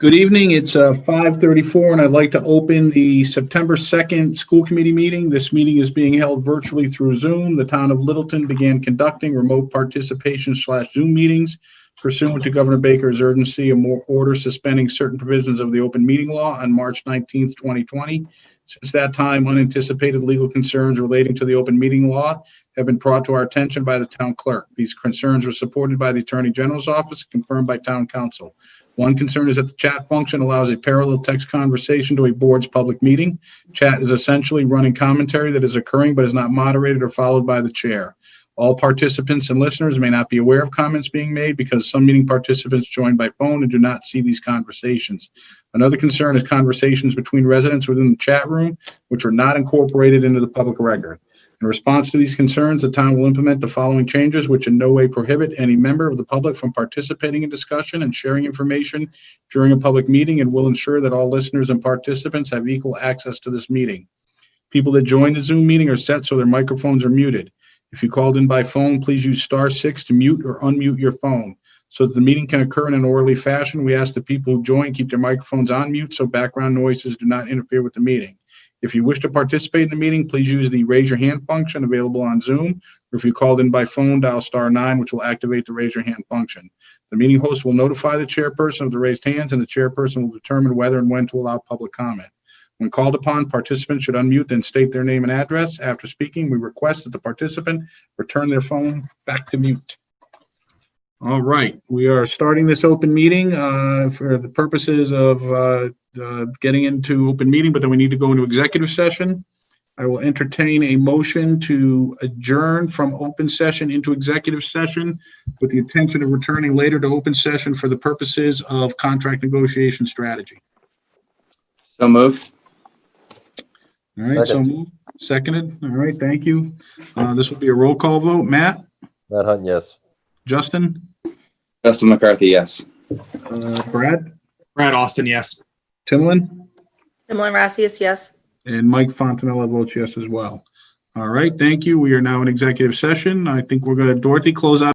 Good evening. It's 5:34, and I'd like to open the September 2nd school committee meeting. This meeting is being held virtually through Zoom. The town of Littleton began conducting remote participation/Zoom meetings pursuant to Governor Baker's urgency order suspending certain provisions of the open meeting law on March 19th, 2020. Since that time, unanticipated legal concerns relating to the open meeting law have been brought to our attention by the town clerk. These concerns were supported by the Attorney General's office, confirmed by town council. One concern is that the chat function allows a parallel text conversation to a board's public meeting. Chat is essentially running commentary that is occurring but is not moderated or followed by the chair. All participants and listeners may not be aware of comments being made because some meeting participants join by phone and do not see these conversations. Another concern is conversations between residents within the chat room, which are not incorporated into the public record. In response to these concerns, the town will implement the following changes, which in no way prohibit any member of the public from participating in discussion and sharing information during a public meeting, and will ensure that all listeners and participants have equal access to this meeting. People that join the Zoom meeting are set so their microphones are muted. If you called in by phone, please use *6 to mute or unmute your phone. So that the meeting can occur in an orderly fashion, we ask that people who join keep their microphones on mute so background noises do not interfere with the meeting. If you wish to participate in the meeting, please use the raise your hand function available on Zoom, or if you called in by phone, dial *9, which will activate the raise your hand function. The meeting host will notify the chairperson of the raised hands, and the chairperson will determine whether and when to allow public comment. When called upon, participants should unmute and state their name and address. After speaking, we request that the participant return their phone back to mute. All right, we are starting this open meeting for the purposes of getting into open meeting, but then we need to go into executive session. I will entertain a motion to adjourn from open session into executive session with the intention of returning later to open session for the purposes of contract negotiation strategy. So moved. All right, so moved. Seconded. All right, thank you. This will be a roll call vote. Matt Hunt, yes. Justin? Justin McCarthy, yes. Brad Austin, yes. Timlin? Timlin Rassius, yes. And Mike Fontanella votes yes as well. All right, thank you. We are now in executive session. I think we're going to, Dorothy, close out